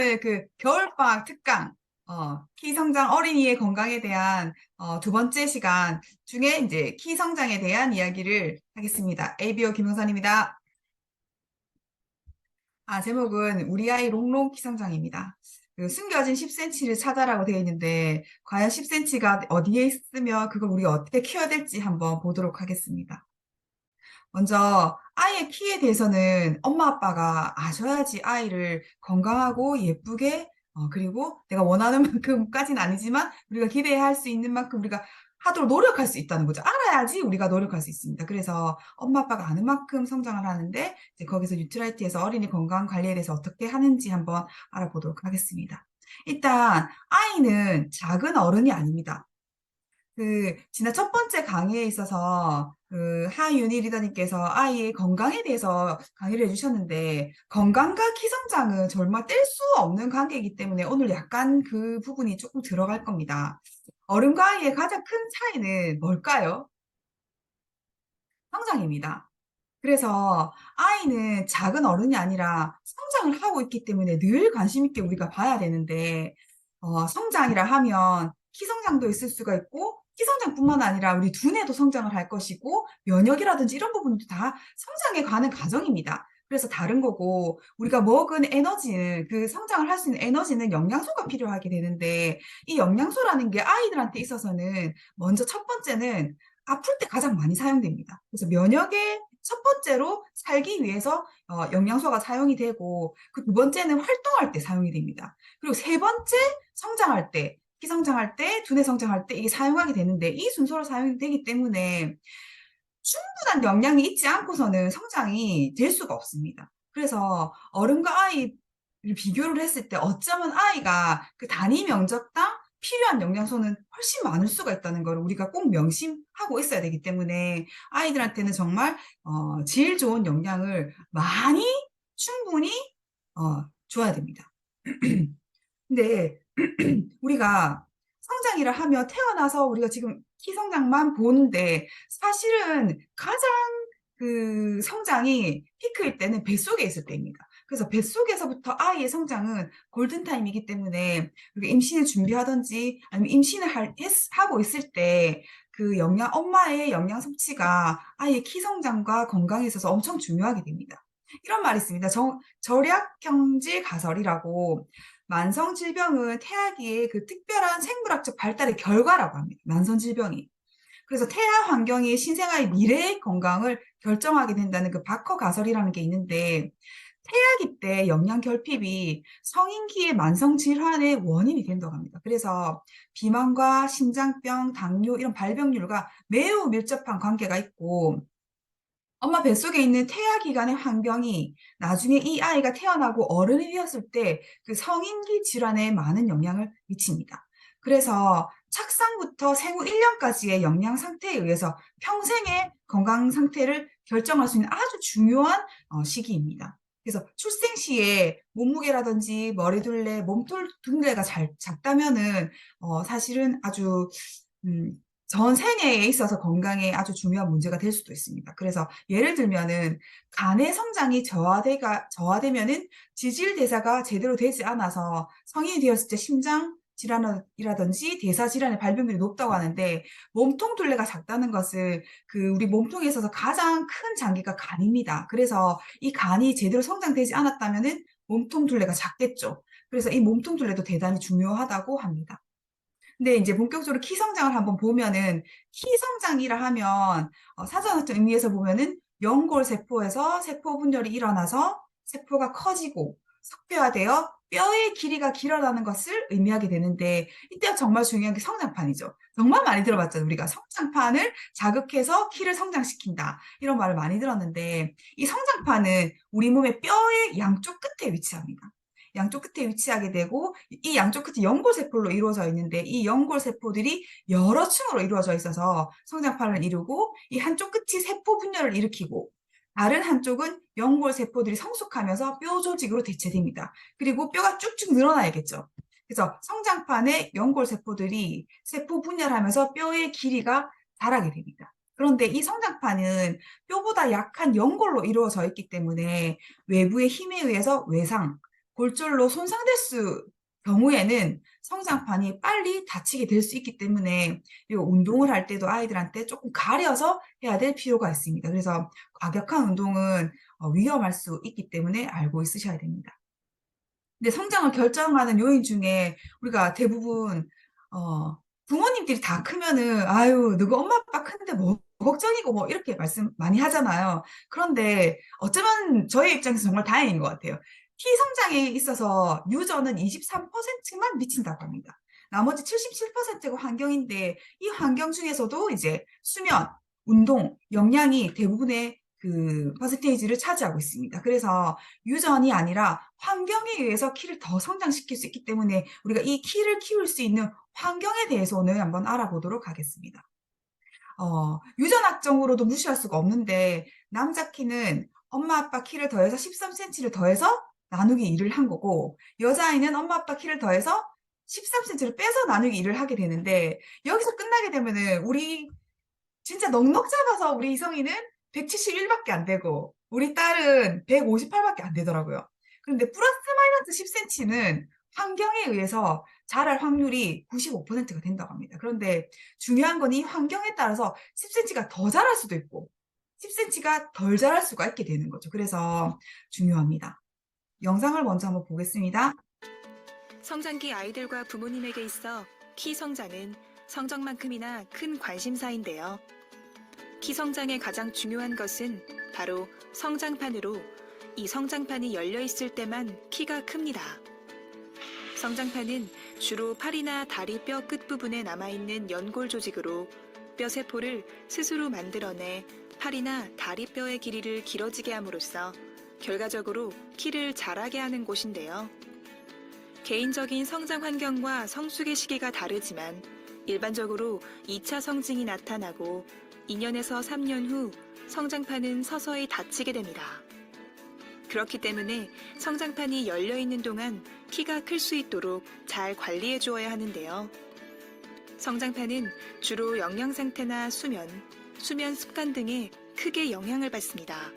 그 겨울방학 특강, 키성장 어린이의 건강에 대한 두 번째 시간 중에 이제 키성장에 대한 이야기를 하겠습니다. ABO 김영선입니다. 제목은 우리 아이 롱롱 키성장입니다. 그 숨겨진 10cm를 찾아라고 되어 있는데 과연 10cm가 어디에 있으며 그걸 우리가 어떻게 키워야 될지 한번 보도록 하겠습니다. 먼저 아이의 키에 대해서는 엄마 아빠가 아셔야지 아이를 건강하고 예쁘게 그리고 내가 원하는 만큼까지는 아니지만 우리가 기대할 수 있는 만큼 우리가 하도록 노력할 수 있다는 거죠. 알아야지 우리가 노력할 수 있습니다. 그래서 엄마 아빠가 아는 만큼 성장을 하는데 이제 거기서 뉴트라이트에서 어린이 건강 관리에 대해서 어떻게 하는지 한번 알아보도록 하겠습니다. 일단 아이는 작은 어른이 아닙니다. 지난 첫 번째 강의에 있어서 하윤희 리더님께서 아이의 건강에 대해서 강의를 해주셨는데 건강과 키성장은 정말 뗄 수 없는 관계이기 때문에 오늘 약간 그 부분이 조금 들어갈 겁니다. 어른과 아이의 가장 큰 차이는 뭘까요? 성장입니다. 그래서 아이는 작은 어른이 아니라 성장을 하고 있기 때문에 늘 관심 있게 우리가 봐야 되는데, 성장이라 하면 키성장도 있을 수가 있고, 키성장뿐만 아니라 우리 두뇌도 성장을 할 것이고, 면역이라든지 이런 부분도 다 성장에 관한 과정입니다. 그래서 다른 거고, 우리가 먹은 에너지는, 그 성장을 할 수 있는 에너지는 영양소가 필요하게 되는데, 이 영양소라는 게 아이들한테 있어서는 먼저 첫 번째는 아플 때 가장 많이 사용됩니다. 그래서 면역의 첫 번째로 살기 위해서 영양소가 사용이 되고 그 두 번째는 활동할 때 사용이 됩니다. 그리고 세 번째 성장할 때, 키성장할 때, 두뇌 성장할 때 이게 사용하게 되는데 이 순서로 사용이 되기 때문에 충분한 영양이 있지 않고서는 성장이 될 수가 없습니다. 그래서 어른과 아이를 비교를 했을 때 어쩌면 아이가 그 단위 면적당 필요한 영양소는 훨씬 많을 수가 있다는 걸 우리가 꼭 명심하고 있어야 되기 때문에 아이들한테는 정말 질 좋은 영양을 많이 충분히 줘야 됩니다. 근데 우리가 성장이라 하며 태어나서 우리가 지금 키 성장만 보는데 사실은 가장 그 성장이 피크일 때는 뱃속에 있을 때입니다. 그래서 뱃속에서부터 아이의 성장은 골든타임이기 때문에 우리가 임신을 준비하든지 아니면 하고 있을 때 그 엄마의 영양 섭취가 아이의 키 성장과 건강에 있어서 엄청 중요하게 됩니다. 이런 말이 있습니다. 절약형질 가설이라고 만성 질병은 태아기의 그 특별한 생물학적 발달의 결과라고 합니다. 만성 질병이. 그래서 태아 환경이 신생아의 미래의 건강을 결정하게 된다는 그 바커 가설이라는 게 있는데 태아기 때 영양 결핍이 성인기의 만성 질환의 원인이 된다고 합니다. 그래서 비만과 심장병, 당뇨 이런 발병률과 매우 밀접한 관계가 있고 엄마 뱃속에 있는 태아 기간의 환경이 나중에 이 아이가 태어나고 어른이 되었을 때 그 성인기 질환에 많은 영향을 미칩니다. 그래서 착상부터 생후 1년까지의 영양 상태에 의해서 평생의 건강 상태를 결정할 수 있는 아주 중요한 시기입니다. 그래서 출생 시에 몸무게라든지 머리둘레, 몸통 둘레가 작다면은 사실은 아주 음, 전 생애에 있어서 건강에 아주 중요한 문제가 될 수도 있습니다. 그래서 예를 들면은 간의 성장이 저하되면은 지질 대사가 제대로 되지 않아서 성인이 되었을 때 심장 질환이라든지 대사 질환의 발병률이 높다고 하는데 몸통 둘레가 작다는 것을 우리 몸통에 있어서 가장 큰 장기가 간입니다. 그래서 이 간이 제대로 성장되지 않았다면은 몸통 둘레가 작겠죠. 그래서 이 몸통 둘레도 대단히 중요하다고 합니다. 근데 이제 본격적으로 키 성장을 한번 보면은 키 성장이라 하면 사전어떤 의미에서 보면은 연골 세포에서 세포 분열이 일어나서 세포가 커지고 석회화되어 뼈의 길이가 길어나는 것을 의미하게 되는데 이때가 정말 중요한 게 성장판이죠. 정말 많이 들어봤죠. 우리가 성장판을 자극해서 키를 성장시킨다. 이런 말을 많이 들었는데 이 성장판은 우리 몸의 뼈의 양쪽 끝에 위치합니다. 양쪽 끝에 위치하게 되고 이 양쪽 끝이 연골세포로 이루어져 있는데 이 연골세포들이 여러 층으로 이루어져 있어서 성장판을 이루고 이 한쪽 끝이 세포 분열을 일으키고 다른 한쪽은 연골세포들이 성숙하면서 뼈 조직으로 대체됩니다. 그리고 뼈가 쭉쭉 늘어나야겠죠. 그래서 성장판의 연골세포들이 세포 분열하면서 뼈의 길이가 자라게 됩니다. 그런데 이 성장판은 뼈보다 약한 연골로 이루어져 있기 때문에 외부의 힘에 의해서 외상, 골절로 손상될 경우에는 성장판이 빨리 다치게 될 수 있기 때문에 이 운동을 할 때도 아이들한테 조금 가려서 해야 될 필요가 있습니다. 그래서 과격한 운동은 위험할 수 있기 때문에 알고 있으셔야 됩니다. 근데 성장을 결정하는 요인 중에 우리가 대부분 어, 부모님들이 다 크면은 아유 너가 엄마 아빠 큰데 뭐 걱정이고 뭐 이렇게 말씀 많이 하잖아요. 그런데 어쩌면 저희 입장에서 정말 다행인 것 같아요. 키 성장에 있어서 유전은 23%만 미친다고 합니다. 나머지 77%가 환경인데 이 환경 중에서도 이제 수면, 운동, 영양이 대부분의 그 퍼센테이지를 차지하고 있습니다. 그래서 유전이 아니라 환경에 의해서 키를 더 성장시킬 수 있기 때문에 우리가 이 키를 키울 수 있는 환경에 대해서 오늘 한번 알아보도록 하겠습니다. 유전학적으로도 무시할 수가 없는데 남자 키는 엄마 아빠 키를 더해서 13cm를 더해서 나누기 2를 한 거고 여자아이는 엄마 아빠 키를 더해서 13cm를 빼서 나누기 2를 하게 되는데 여기서 끝나게 되면은 우리 진짜 넉넉 잡아서 우리 이성이는 171밖에 안 되고 우리 딸은 158밖에 안 되더라고요. 그런데 플러스 마이너스 10cm는 환경에 의해서 자랄 확률이 95%가 된다고 합니다. 그런데 중요한 건 이 환경에 따라서 10cm가 더 자랄 수도 있고 10cm가 덜 자랄 수가 있게 되는 거죠. 그래서 중요합니다. 영상을 먼저 한번 보겠습니다. 성장기 아이들과 부모님에게 있어 키 성장은 성적만큼이나 큰 관심사인데요. 키 성장의 가장 중요한 것은 바로 성장판으로 이 성장판이 열려 있을 때만 키가 큽니다. 성장판은 주로 팔이나 다리 뼈 끝부분에 남아있는 연골 조직으로 뼈 세포를 스스로 만들어내 팔이나 다리 뼈의 길이를 길어지게 함으로써 결과적으로 키를 자라게 하는 곳인데요. 개인적인 성장 환경과 성숙의 시기가 다르지만 일반적으로 2차 성징이 나타나고 2년에서 3년 후 성장판은 서서히 닫히게 됩니다. 그렇기 때문에 성장판이 열려 있는 동안 키가 클 수 있도록 잘 관리해 주어야 하는데요. 성장판은 주로 영양 상태나 수면 습관 등에 크게 영향을 받습니다.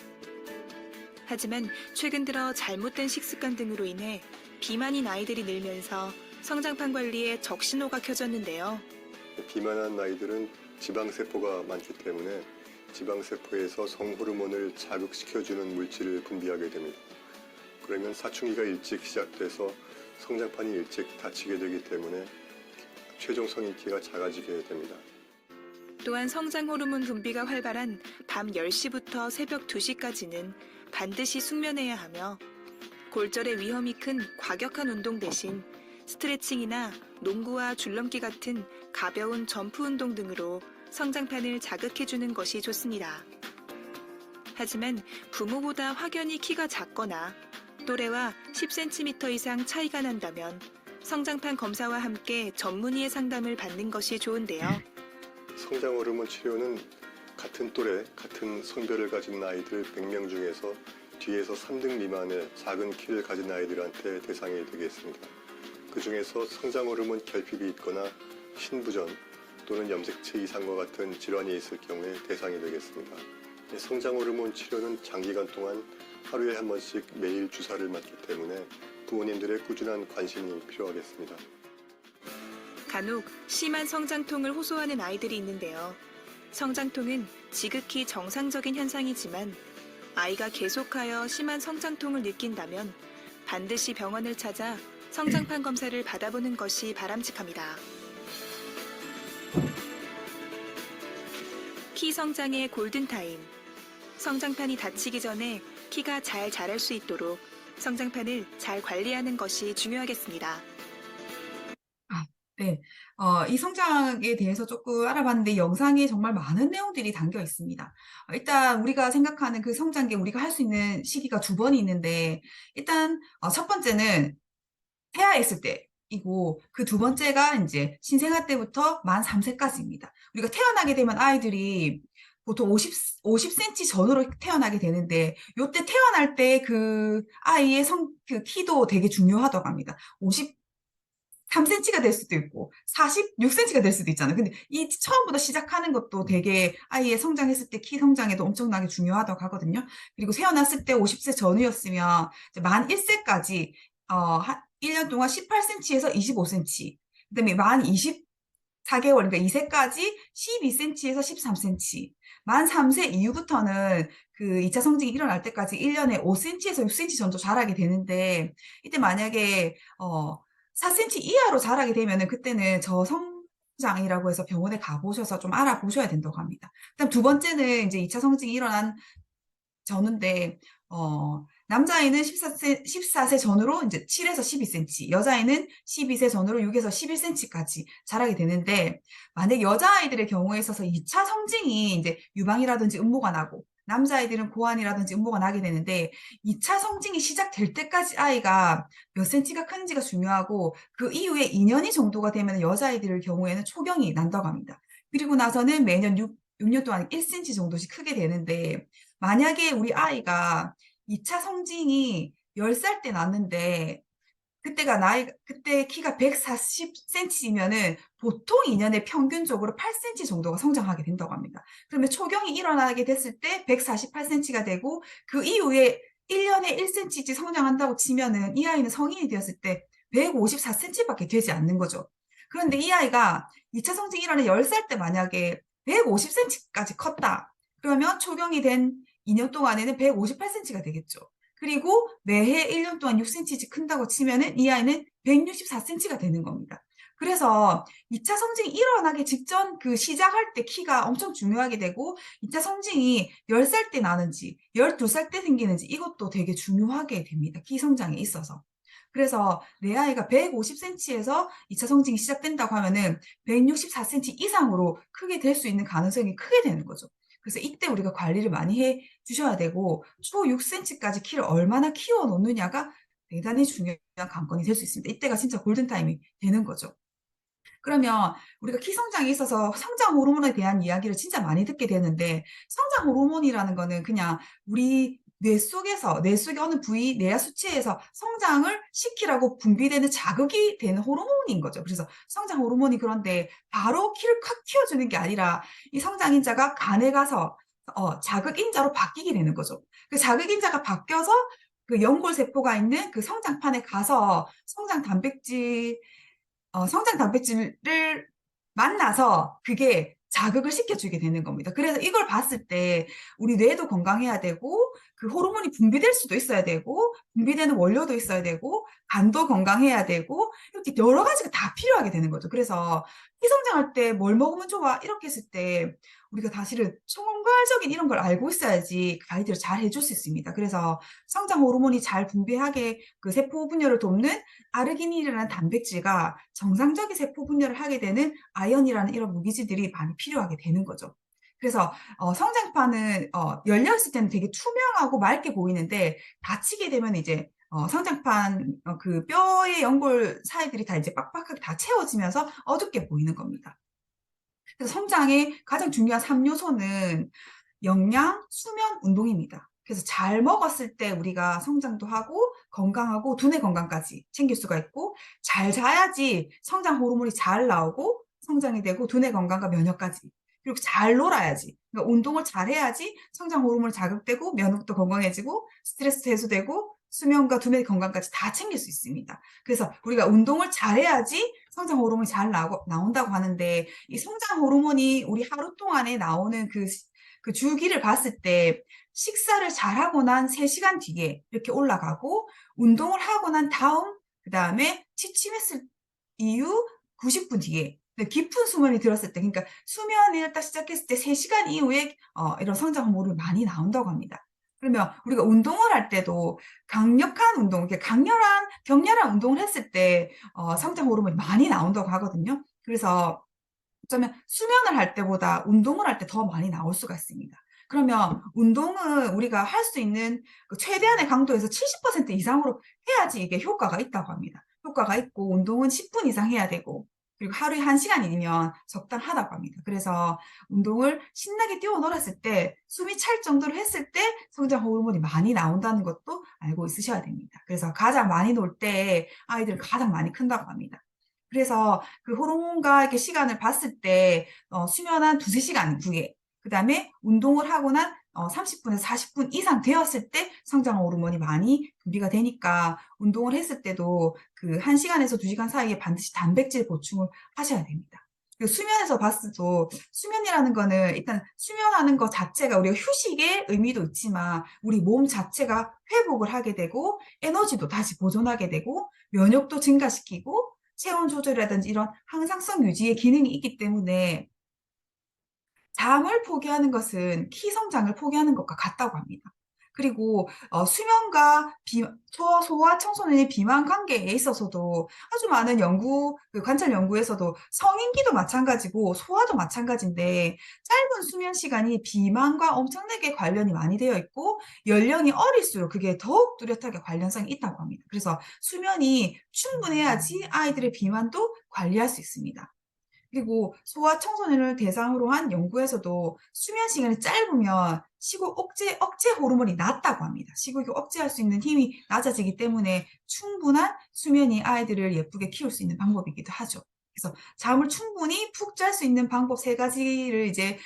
하지만 최근 들어 잘못된 식습관 등으로 인해 비만인 아이들이 늘면서 성장판 관리에 적신호가 켜졌는데요. 비만한 아이들은 지방세포가 많기 때문에 지방세포에서 성호르몬을 자극시켜주는 물질을 분비하게 됩니다. 그러면 사춘기가 일찍 시작돼서 성장판이 일찍 닫히게 되기 때문에 최종 성인기가 작아지게 됩니다. 또한 성장 호르몬 분비가 활발한 밤 10시부터 새벽 2시까지는 반드시 숙면해야 하며 골절의 위험이 큰 과격한 운동 대신 스트레칭이나 농구와 줄넘기 같은 가벼운 점프 운동 등으로 성장판을 자극해주는 것이 좋습니다. 하지만 부모보다 확연히 키가 작거나 또래와 10cm 이상 차이가 난다면 성장판 검사와 함께 전문의의 상담을 받는 것이 좋은데요. 성장 호르몬 치료는 같은 또래, 같은 성별을 가진 아이들 100명 중에서 뒤에서 3등 미만의 작은 키를 가진 아이들한테 대상이 되겠습니다. 그 중에서 성장 호르몬 결핍이 있거나 신부전 또는 염색체 이상과 같은 질환이 있을 경우에 대상이 되겠습니다. 성장 호르몬 치료는 장기간 동안 하루에 한 번씩 매일 주사를 맞기 때문에 부모님들의 꾸준한 관심이 필요하겠습니다. 간혹 심한 성장통을 호소하는 아이들이 있는데요. 성장통은 지극히 정상적인 현상이지만 아이가 계속하여 심한 성장통을 느낀다면 반드시 병원을 찾아 성장판 검사를 받아보는 것이 바람직합니다. 키 성장의 골든타임. 성장판이 닫히기 전에 키가 잘 자랄 수 있도록 성장판을 잘 관리하는 것이 중요하겠습니다. 네, 이 성장에 대해서 조금 알아봤는데 영상에 정말 많은 내용들이 담겨 있습니다. 일단 우리가 생각하는 그 성장기 우리가 할 수 있는 시기가 두 번이 있는데 일단 첫 번째는 태아했을 때이고 그 두 번째가 이제 신생아 때부터 만 3세까지입니다. 우리가 태어나게 되면 아이들이 보통 50cm 전후로 태어나게 되는데 요때 태어날 때 그 아이의 그 키도 되게 중요하다고 합니다. 3cm가 될 수도 있고 46cm가 될 수도 있잖아요. 근데 이 처음부터 시작하는 것도 되게 아이의 성장했을 때 키 성장에도 엄청나게 중요하다고 하거든요. 그리고 태어났을 때 50세 전후였으면 이제 만 1세까지 1년 동안 18cm에서 25cm, 그다음에 만 24개월, 그러니까 2세까지 12cm에서 13cm, 만 3세 이후부터는 그 2차 성징이 일어날 때까지 1년에 5cm에서 6cm 정도 자라게 되는데, 이때 만약에 4cm 이하로 자라게 되면은 그때는 저성장이라고 해서 병원에 가보셔서 좀 알아보셔야 된다고 합니다. 그다음 두 번째는 이제 2차 성징이 일어난 전후인데, 남자아이는 14세 전후로 이제 7에서 12cm, 여자아이는 12세 전후로 6에서 11cm까지 자라게 되는데, 만약 여자아이들의 경우에 있어서 2차 성징이 이제 유방이라든지 음모가 나고, 남자아이들은 고환이라든지 음모가 나게 되는데, 2차 성징이 시작될 때까지 아이가 몇 cm가 큰지가 중요하고, 그 이후에 2년이 정도가 되면 여자아이들 경우에는 초경이 난다고 합니다. 그리고 나서는 매년 6년 동안 1cm 정도씩 크게 되는데, 만약에 우리 아이가 2차 성징이 10살 때 났는데, 그때 키가 140cm이면은 보통 2년에 평균적으로 8cm 정도가 성장하게 된다고 합니다. 그러면 초경이 일어나게 됐을 때 148cm가 되고, 그 이후에 1년에 1cm씩 성장한다고 치면은 이 아이는 성인이 되었을 때 154cm밖에 되지 않는 거죠. 그런데 이 아이가 2차 성징이 일어나 10살 때 만약에 150cm까지 컸다. 그러면 초경이 된 2년 동안에는 158cm가 되겠죠. 그리고 매해 1년 동안 6cm씩 큰다고 치면은 이 아이는 164cm가 되는 겁니다. 그래서 2차 성징이 일어나기 직전 그 시작할 때 키가 엄청 중요하게 되고, 2차 성징이 10살 때 나는지 12살 때 생기는지 이것도 되게 중요하게 됩니다. 키 성장에 있어서. 그래서 내 아이가 150cm에서 2차 성징이 시작된다고 하면은 164cm 이상으로 크게 될 수 있는 가능성이 크게 되는 거죠. 그래서 이때 우리가 관리를 많이 해 주셔야 되고, 초 6cm까지 키를 얼마나 키워 놓느냐가 대단히 중요한 관건이 될 수 있습니다. 이때가 진짜 골든타임이 되는 거죠. 그러면 우리가 키 성장에 있어서 성장 호르몬에 대한 이야기를 진짜 많이 듣게 되는데, 성장 호르몬이라는 거는 그냥 우리 뇌 속의 어느 부위, 뇌하 수치에서 성장을 시키라고 분비되는 자극이 되는 호르몬인 거죠. 그래서 성장 호르몬이, 그런데 바로 키를 콱 키워주는 게 아니라 이 성장인자가 간에 가서 자극인자로 바뀌게 되는 거죠. 그 자극인자가 바뀌어서 그 연골세포가 있는 그 성장판에 가서 성장 단백질을 만나서 그게 자극을 시켜주게 되는 겁니다. 그래서 이걸 봤을 때 우리 뇌도 건강해야 되고, 그 호르몬이 분비될 수도 있어야 되고, 분비되는 원료도 있어야 되고, 간도 건강해야 되고, 이렇게 여러 가지가 다 필요하게 되는 거죠. 그래서 희성장할 때 뭘 먹으면 좋아? 이렇게 했을 때 우리가 사실은 총괄적인 이런 걸 알고 있어야지 가이드를 잘 해줄 수 있습니다. 그래서 성장 호르몬이 잘 분비하게 그 세포 분열을 돕는 아르기닌이라는 단백질과 정상적인 세포 분열을 하게 되는 아연이라는 이런 무기질들이 많이 필요하게 되는 거죠. 그래서 성장판은 열려 있을 때는 되게 투명하고 맑게 보이는데, 다치게 되면 이제 성장판 그 뼈의 연골 사이들이 다 이제 빡빡하게 다 채워지면서 어둡게 보이는 겁니다. 그래서 성장의 가장 중요한 3요소는 영양, 수면, 운동입니다. 그래서 잘 먹었을 때 우리가 성장도 하고 건강하고 두뇌 건강까지 챙길 수가 있고, 잘 자야지 성장 호르몬이 잘 나오고 성장이 되고 두뇌 건강과 면역까지, 그리고 잘 놀아야지, 그러니까 운동을 잘 해야지 성장 호르몬이 자극되고 면역도 건강해지고 스트레스 해소되고 수면과 두뇌 건강까지 다 챙길 수 있습니다. 그래서 우리가 운동을 잘 해야지 성장 호르몬이 잘 나온다고 하는데, 이 성장 호르몬이 우리 하루 동안에 나오는 그 주기를 봤을 때 식사를 잘 하고 난 3시간 뒤에 이렇게 올라가고, 운동을 하고 난 다음, 그 다음에 취침했을 이후 90분 뒤에, 깊은 수면이 들었을 때, 그러니까 수면을 딱 시작했을 때 3시간 이후에 이런 성장 호르몬이 많이 나온다고 합니다. 그러면 우리가 운동을 할 때도 강력한 운동, 이렇게 격렬한 운동을 했을 때 성장 호르몬이 많이 나온다고 하거든요. 그래서 어쩌면 수면을 할 때보다 운동을 할 때 더 많이 나올 수가 있습니다. 그러면 운동은 우리가 할 수 있는 그 최대한의 강도에서 70% 이상으로 해야지 이게 효과가 있다고 합니다. 효과가 있고, 운동은 10분 이상 해야 되고, 그리고 하루에 1시간이면 적당하다고 합니다. 그래서 운동을 신나게 뛰어놀았을 때, 숨이 찰 정도로 했을 때 성장 호르몬이 많이 나온다는 것도 알고 있으셔야 됩니다. 그래서 가장 많이 놀 때 아이들은 가장 많이 큰다고 합니다. 그래서 그 호르몬과 이렇게 시간을 봤을 때 수면 한 2~3시간 후에, 그 다음에 운동을 하고 난 30분에서 40분 이상 되었을 때 성장 호르몬이 많이 분비가 되니까 운동을 했을 때도 그 1시간에서 2시간 사이에 반드시 단백질 보충을 하셔야 됩니다. 그리고 수면에서 봤어도 수면이라는 거는 일단 수면하는 것 자체가 우리가 휴식의 의미도 있지만 우리 몸 자체가 회복을 하게 되고 에너지도 다시 보존하게 되고 면역도 증가시키고 체온 조절이라든지 이런 항상성 유지의 기능이 있기 때문에 잠을 포기하는 것은 키 성장을 포기하는 것과 같다고 합니다. 그리고 수면과 소아 청소년의 비만 관계에 있어서도 아주 많은 그 관찰 연구에서도 성인기도 마찬가지고 소아도 마찬가지인데 짧은 수면 시간이 비만과 엄청나게 관련이 많이 되어 있고 연령이 어릴수록 그게 더욱 뚜렷하게 관련성이 있다고 합니다. 그래서 수면이 충분해야지 아이들의 비만도 관리할 수 있습니다. 그리고 소아 청소년을 대상으로 한 연구에서도 수면 시간이 짧으면 식욕 억제 호르몬이 낮다고 합니다. 식욕이 억제할 수 있는 힘이 낮아지기 때문에 충분한 수면이 아이들을 예쁘게 키울 수 있는 방법이기도 하죠. 그래서 잠을 충분히 푹 잘 수 있는 방법 3가지를 이제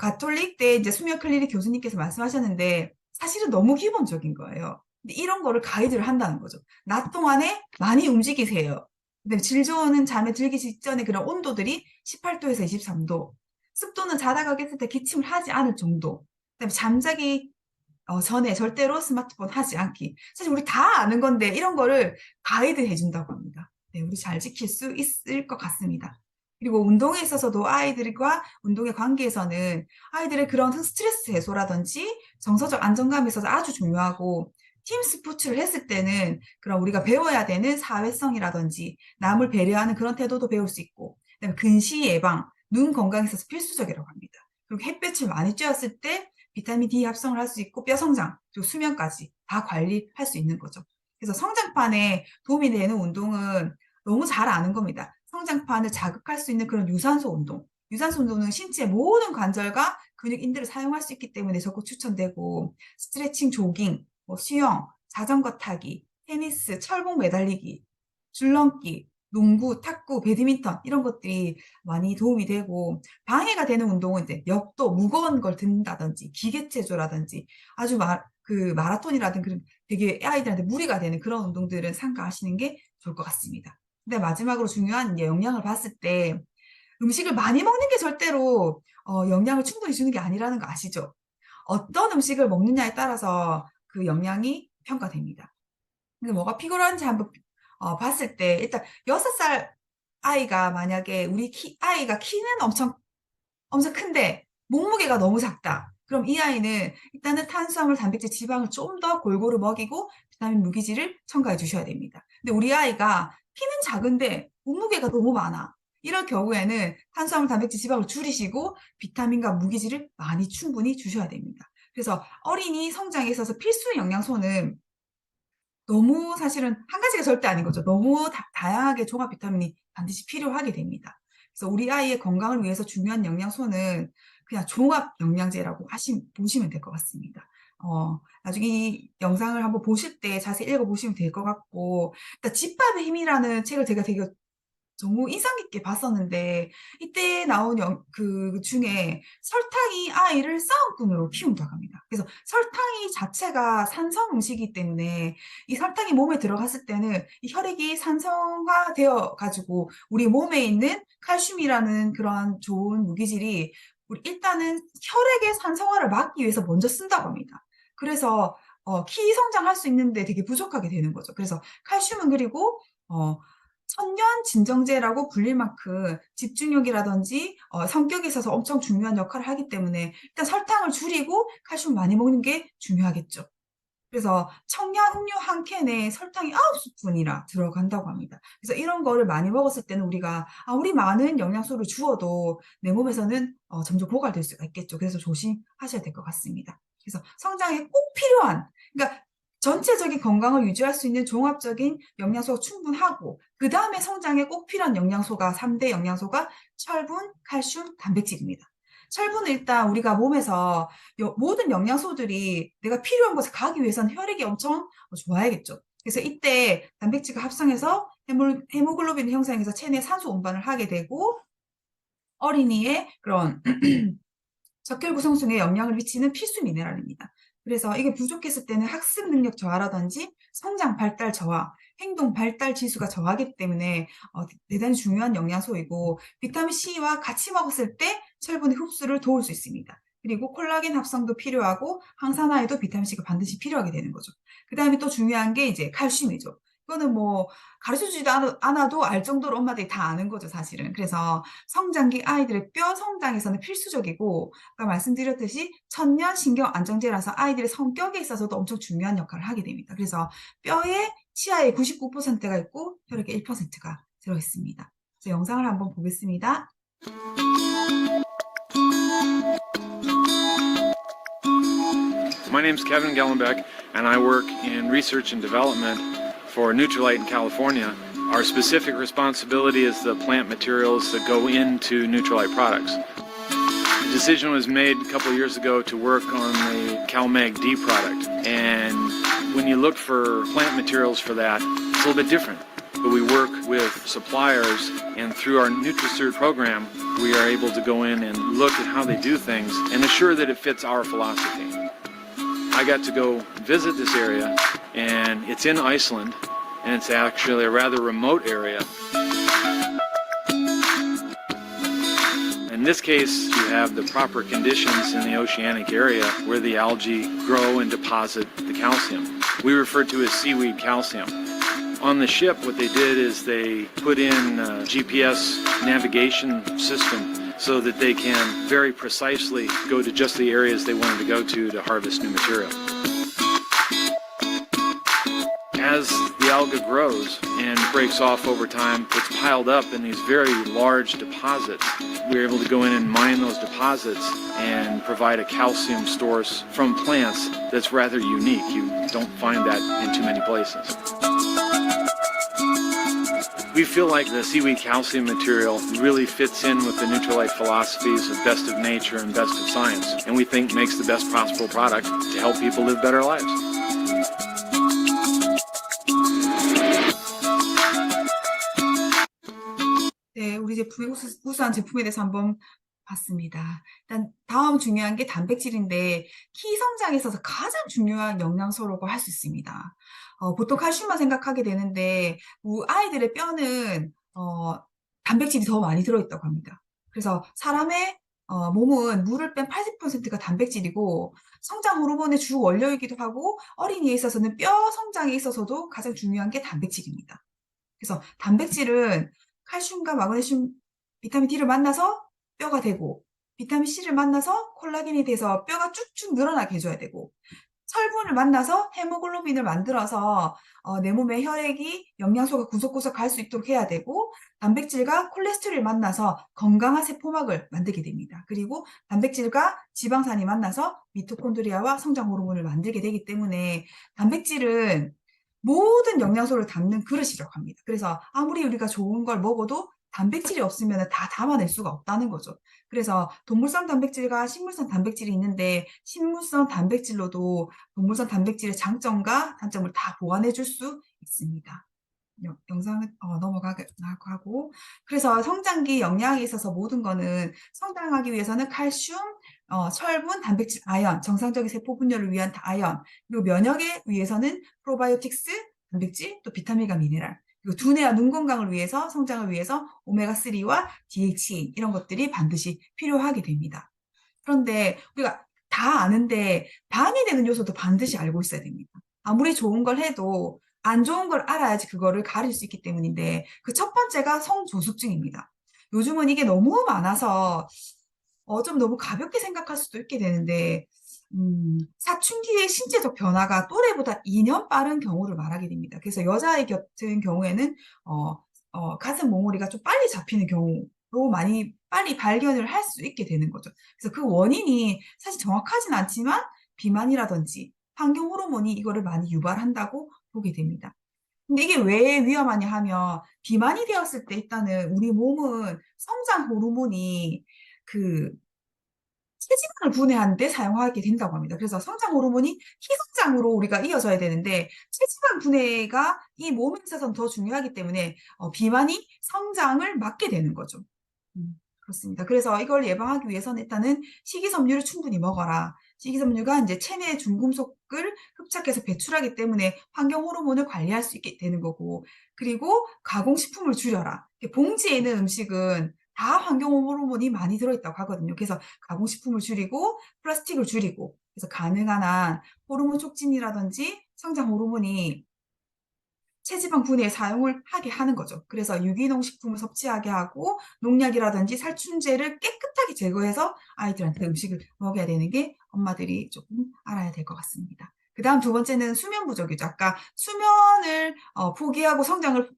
가톨릭대 이제 수면 클리닉 교수님께서 말씀하셨는데 사실은 너무 기본적인 거예요. 근데 이런 거를 가이드를 한다는 거죠. 낮 동안에 많이 움직이세요. 근데 질 좋은 잠에 들기 직전에 그런 온도들이 18도에서 23도. 습도는 자다가 깼을 때 기침을 하지 않을 정도. 그다음에 잠자기 전에 절대로 스마트폰 하지 않기. 사실 우리 다 아는 건데 이런 거를 가이드 해준다고 합니다. 네, 우리 잘 지킬 수 있을 것 같습니다. 그리고 운동에 있어서도 아이들과 운동의 관계에서는 아이들의 그런 스트레스 해소라든지 정서적 안정감에 있어서 아주 중요하고 팀 스포츠를 했을 때는 그런 우리가 배워야 되는 사회성이라든지 남을 배려하는 그런 태도도 배울 수 있고 그다음에 근시 예방, 눈 건강에 있어서 필수적이라고 합니다. 그리고 햇볕을 많이 쬐었을 때 비타민 D 합성을 할 수 있고 뼈 성장, 그리고 수면까지 다 관리할 수 있는 거죠. 그래서 성장판에 도움이 되는 운동은 너무 잘 아는 겁니다. 성장판을 자극할 수 있는 그런 유산소 운동. 유산소 운동은 신체 모든 관절과 근육인들을 사용할 수 있기 때문에 적극 추천되고 스트레칭, 조깅, 수영, 자전거 타기, 테니스, 철봉 매달리기, 줄넘기, 농구, 탁구, 배드민턴 이런 것들이 많이 도움이 되고 방해가 되는 운동은 이제 역도, 무거운 걸 든다든지 기계체조라든지 아주 마라톤이라든지 그런 되게 아이들한테 무리가 되는 그런 운동들은 삼가하시는 게 좋을 것 같습니다. 근데 마지막으로 중요한 영양을 봤을 때 음식을 많이 먹는 게 절대로 영양을 충분히 주는 게 아니라는 거 아시죠? 어떤 음식을 먹느냐에 따라서 그 영양이 평가됩니다. 근데 뭐가 피곤한지 한번 봤을 때 일단 6살 아이가 만약에 아이가 키는 엄청 큰데 몸무게가 너무 작다. 그럼 이 아이는 일단은 탄수화물, 단백질, 지방을 좀 더 골고루 먹이고 비타민, 무기질을 첨가해 주셔야 됩니다. 근데 우리 아이가 키는 작은데 몸무게가 너무 많아. 이럴 경우에는 탄수화물, 단백질, 지방을 줄이시고 비타민과 무기질을 많이 충분히 주셔야 됩니다. 그래서 어린이 성장에 있어서 필수 영양소는 너무 사실은 한 가지가 절대 아닌 거죠. 너무 다양하게 종합 비타민이 반드시 필요하게 됩니다. 그래서 우리 아이의 건강을 위해서 중요한 영양소는 그냥 종합 영양제라고 보시면 될 것 같습니다. 나중에 이 영상을 한번 보실 때 자세히 읽어보시면 될 것 같고, 일단 집밥의 힘이라는 책을 제가 되게 너무 인상 깊게 봤었는데 이때 나온 그 중에 설탕이 아이를 싸움꾼으로 키운다고 합니다. 그래서 설탕이 자체가 산성 음식이기 때문에 이 설탕이 몸에 들어갔을 때는 이 혈액이 산성화되어 가지고 우리 몸에 있는 칼슘이라는 그런 좋은 무기질이 우리 일단은 혈액의 산성화를 막기 위해서 먼저 쓴다고 합니다. 그래서 키 성장할 수 있는데 되게 부족하게 되는 거죠. 그래서 칼슘은 그리고 천년 진정제라고 불릴 만큼 집중력이라든지 성격에 있어서 엄청 중요한 역할을 하기 때문에 일단 설탕을 줄이고 칼슘 많이 먹는 게 중요하겠죠. 그래서 청양 음료 한 캔에 설탕이 9스푼이나 들어간다고 합니다. 그래서 이런 거를 많이 먹었을 때는 우리 많은 영양소를 주어도 내 몸에서는 점점 고갈될 수가 있겠죠. 그래서 조심하셔야 될 것 같습니다. 그래서 성장에 꼭 필요한, 그러니까 전체적인 건강을 유지할 수 있는 종합적인 영양소가 충분하고 그 다음에 성장에 꼭 필요한 영양소가 3대 영양소가 철분, 칼슘, 단백질입니다. 철분은 일단 우리가 몸에서 모든 영양소들이 내가 필요한 곳에 가기 위해서는 혈액이 엄청 좋아야겠죠. 그래서 이때 단백질과 합성해서 헤모글로빈 형성해서 체내 산소 운반을 하게 되고 어린이의 그런 적혈 구성층에 영향을 미치는 필수 미네랄입니다. 그래서 이게 부족했을 때는 학습 능력 저하라든지 성장 발달 저하, 행동 발달 지수가 저하기 때문에 대단히 중요한 영양소이고 비타민 C와 같이 먹었을 때 철분의 흡수를 도울 수 있습니다. 그리고 콜라겐 합성도 필요하고 항산화에도 비타민 C가 반드시 필요하게 되는 거죠. 그 다음에 또 중요한 게 이제 칼슘이죠. 이거는 뭐 가르쳐주지도 않아도 알 정도로 엄마들이 다 아는 거죠, 사실은. 그래서 성장기 아이들의 뼈 성장에서는 필수적이고 아까 말씀드렸듯이 천년 신경 안정제라서 아이들의 성격에 있어서도 엄청 중요한 역할을 하게 됩니다. 그래서 뼈에 치아에 99%가 있고 혈액에 1%가 들어있습니다. 그래서 영상을 한번 보겠습니다. My name is Kevin Gellenbeck, and I work in research and development for Nutrilite in California. Our specific responsibility is the plant materials that go into Nutrilite products. The decision was made a couple of years ago to work on the CalMag D product, and when you look for plant materials for that, it's a little bit different. But we work with suppliers, and through our NutriCert program, we are able to go in and look at how they do things and assure that it fits our philosophy. I got to go visit this area, and it's in Iceland, and it's actually a rather remote area. In this case, you have the proper conditions in the oceanic area where the algae grow and deposit the calcium. We refer to as seaweed calcium. On the ship, what they did is they put in a GPS navigation system so that they can very precisely go to just the areas they wanted to go to harvest new material. As the alga grows and breaks off over time, it's piled up in these very large deposits. We're able to go in and mine those deposits and provide a calcium source from plants that's rather unique. You don't find that in too many places. We feel like the seaweed calcium material really fits in with the Nutrilite philosophies of best of nature and best of science, and we think makes the best possible product to help people live better lives. 네, 우리 제품의 우수한 제품에 대해서 한번 봤습니다. 일단 다음 중요한 게 단백질인데 키 성장에 있어서 가장 중요한 영양소라고 할 수 있습니다. 보통 칼슘만 생각하게 되는데 아이들의 뼈는 단백질이 더 많이 들어있다고 합니다. 그래서 사람의 몸은 물을 뺀 80%가 단백질이고 성장 호르몬의 주 원료이기도 하고 어린이에 있어서는 뼈 성장에 있어서도 가장 중요한 게 단백질입니다. 그래서 단백질은 칼슘과 마그네슘, 비타민 D를 만나서 뼈가 되고 비타민 C를 만나서 콜라겐이 돼서 뼈가 쭉쭉 늘어나게 해줘야 되고 철분을 만나서 헤모글로빈을 만들어서 내 몸의 혈액이 영양소가 구석구석 갈 수 있도록 해야 되고 단백질과 콜레스테롤을 만나서 건강한 세포막을 만들게 됩니다. 그리고 단백질과 지방산이 만나서 미토콘드리아와 성장 호르몬을 만들게 되기 때문에 단백질은 모든 영양소를 담는 그릇이라고 합니다. 그래서 아무리 우리가 좋은 걸 먹어도 단백질이 없으면 다 담아낼 수가 없다는 거죠. 그래서 동물성 단백질과 식물성 단백질이 있는데 식물성 단백질로도 동물성 단백질의 장점과 단점을 다 보완해 줄 수 있습니다. 영상을 넘어가고 그래서 성장기 영양에 있어서 모든 거는 성장하기 위해서는 칼슘, 철분, 단백질, 아연, 정상적인 세포 분열을 위한 아연, 그리고 면역에 위해서는 프로바이오틱스, 단백질, 또 비타민과 미네랄, 그리고 두뇌와 눈 건강을 위해서 성장을 위해서 오메가3와 DHA 이런 것들이 반드시 필요하게 됩니다. 그런데 우리가 다 아는데 방해되는 요소도 반드시 알고 있어야 됩니다. 아무리 좋은 걸 해도 안 좋은 걸 알아야지 그거를 가릴 수 있기 때문인데 그 첫 번째가 성조숙증입니다. 요즘은 이게 너무 많아서 좀 너무 가볍게 생각할 수도 있게 되는데 사춘기의 신체적 변화가 또래보다 2년 빠른 경우를 말하게 됩니다. 그래서 여자의 같은 경우에는 가슴 몽우리가 좀 빨리 잡히는 경우로 많이 빨리 발견을 할 수 있게 되는 거죠. 그래서 그 원인이 사실 정확하진 않지만 비만이라든지 환경 호르몬이 이거를 많이 유발한다고 보게 됩니다. 근데 이게 왜 위험하냐 하면 비만이 되었을 때 일단은 우리 몸은 성장 호르몬이 그 체지방을 분해하는데 사용하게 된다고 합니다. 그래서 성장 호르몬이 키성장으로 우리가 이어져야 되는데 체지방 분해가 이 몸에 있어서는 더 중요하기 때문에 비만이 성장을 막게 되는 거죠. 그렇습니다. 그래서 이걸 예방하기 위해서는 일단은 식이섬유를 충분히 먹어라. 식이섬유가 이제 체내 중금속을 흡착해서 배출하기 때문에 환경 호르몬을 관리할 수 있게 되는 거고, 그리고 가공식품을 줄여라. 봉지에 있는 음식은 다 환경 호르몬이 많이 들어있다고 하거든요. 그래서 가공식품을 줄이고 플라스틱을 줄이고, 그래서 가능한 한 호르몬 촉진이라든지 성장 호르몬이 체지방 분해에 사용을 하게 하는 거죠. 그래서 유기농 식품을 섭취하게 하고 농약이라든지 살충제를 깨끗하게 제거해서 아이들한테 음식을 먹여야 되는 게 엄마들이 조금 알아야 될 것 같습니다. 그 다음 두 번째는 수면 부족이죠. 아까 수면을 포기하고 성장을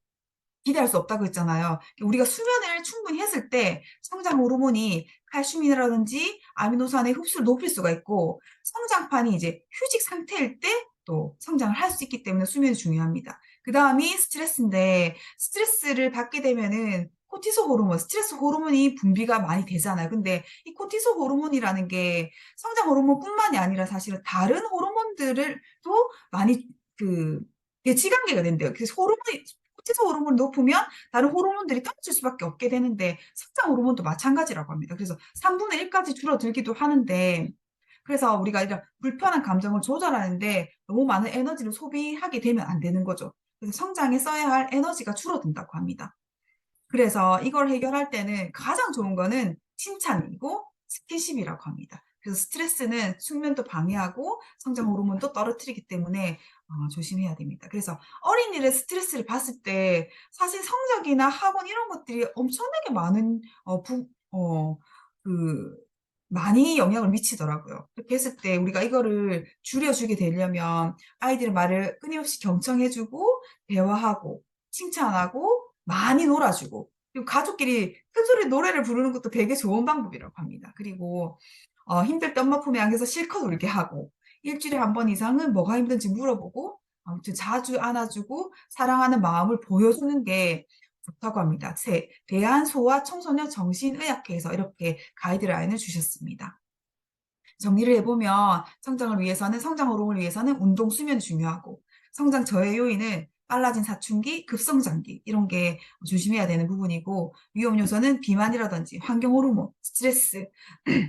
기대할 수 없다고 했잖아요. 우리가 수면을 충분히 했을 때 성장 호르몬이 칼슘이라든지 아미노산의 흡수를 높일 수가 있고 성장판이 이제 휴직 상태일 때 또 성장을 할 수 있기 때문에 수면이 중요합니다. 그 다음이 스트레스인데 스트레스를 받게 되면은 코티솔 호르몬, 스트레스 호르몬이 분비가 많이 되잖아요. 근데 이 코티솔 호르몬이라는 게 성장 호르몬뿐만이 아니라 사실은 다른 호르몬들도 많이 그 대치관계가 된대요. 그래서 코티솔 호르몬이 높으면 다른 호르몬들이 떨어질 수밖에 없게 되는데 성장 호르몬도 마찬가지라고 합니다. 그래서 3분의 1까지 줄어들기도 하는데 그래서 우리가 이런 불편한 감정을 조절하는데 너무 많은 에너지를 소비하게 되면 안 되는 거죠. 그래서 성장에 써야 할 에너지가 줄어든다고 합니다. 그래서 이걸 해결할 때는 가장 좋은 거는 칭찬이고 스킨십이라고 합니다. 그래서 스트레스는 숙면도 방해하고 성장 호르몬도 떨어뜨리기 때문에 조심해야 됩니다. 그래서 어린이를 스트레스를 받을 때 사실 성적이나 학원 이런 것들이 엄청나게 많은 그 많이 영향을 미치더라고요. 그렇게 했을 때 우리가 이거를 줄여주게 되려면 아이들의 말을 끊임없이 경청해주고 대화하고 칭찬하고 많이 놀아주고 그리고 가족끼리 큰소리 노래를 부르는 것도 되게 좋은 방법이라고 합니다. 그리고 힘들 때 엄마 품에 안겨서 실컷 울게 하고 일주일에 한 번 이상은 뭐가 힘든지 물어보고 아무튼 자주 안아주고 사랑하는 마음을 보여주는 게 좋다고 합니다. 대한소아 청소년 정신의학회에서 이렇게 가이드라인을 주셨습니다. 정리를 해보면 성장을 위해서는 성장 호르몬을 위해서는 운동, 수면이 중요하고 성장 저해 요인은 빨라진 사춘기, 급성장기 이런 게 조심해야 되는 부분이고 위험 요소는 비만이라든지 환경 호르몬, 스트레스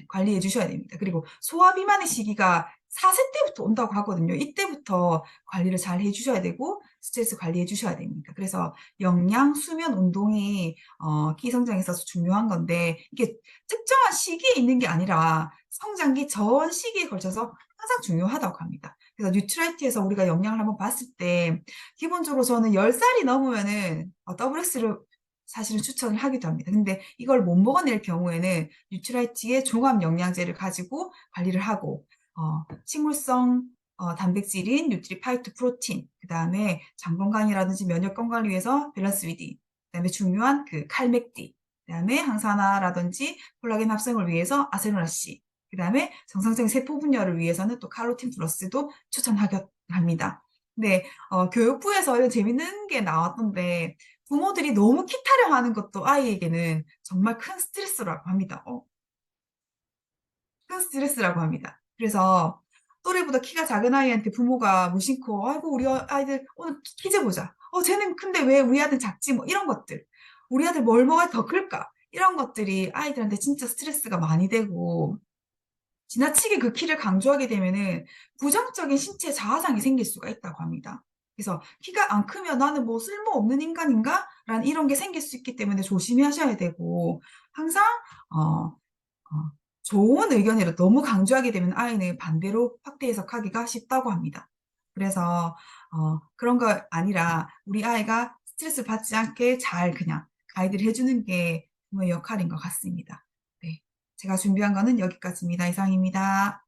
관리해 주셔야 됩니다. 그리고 소아 비만의 시기가 4세 때부터 온다고 하거든요. 이때부터 관리를 잘 해주셔야 되고 스트레스 관리해 주셔야 됩니다. 그래서 영양, 수면, 운동이 키 성장에 있어서 중요한 건데 이게 특정한 시기에 있는 게 아니라 성장기 전 시기에 걸쳐서 항상 중요하다고 합니다. 그래서 뉴트라이트에서 우리가 영양을 한번 봤을 때 기본적으로 저는 10살이 넘으면은 WX를 사실은 추천을 하기도 합니다. 근데 이걸 못 먹어낼 경우에는 뉴트라이트의 종합 영양제를 가지고 관리를 하고 식물성 단백질인 뉴트리파이트 프로틴, 그 다음에 장 건강이라든지 면역 건강을 위해서 밸런스 위디, 그 다음에 중요한 그 칼맥디, 그 다음에 항산화라든지 콜라겐 합성을 위해서 아세노라씨, 그 다음에 정상적인 세포 분열을 위해서는 또 칼로틴 플러스도 추천합니다. 근데 교육부에서 이런 재밌는 게 나왔던데 부모들이 너무 키 타령하는 것도 아이에게는 정말 큰 스트레스라고 합니다. 큰 스트레스라고 합니다. 그래서 또래보다 키가 작은 아이한테 부모가 무심코 아이고 우리 아이들 오늘 키 재보자. 쟤는 큰데 왜 우리 아들 작지? 뭐 이런 것들. 우리 아들 뭘 먹어야 더 클까? 이런 것들이 아이들한테 진짜 스트레스가 많이 되고 지나치게 그 키를 강조하게 되면은 부정적인 신체 자아상이 생길 수가 있다고 합니다. 그래서 키가 안 크면 나는 뭐 쓸모없는 인간인가? 라는 이런 게 생길 수 있기 때문에 조심하셔야 되고 항상 어, 좋은 의견이라 너무 강조하게 되면 아이는 반대로 확대 해석하기가 쉽다고 합니다. 그래서 그런 거 아니라 우리 아이가 스트레스 받지 않게 잘 그냥 가이드를 해주는 게 부모의 역할인 것 같습니다. 네, 제가 준비한 거는 여기까지입니다. 이상입니다.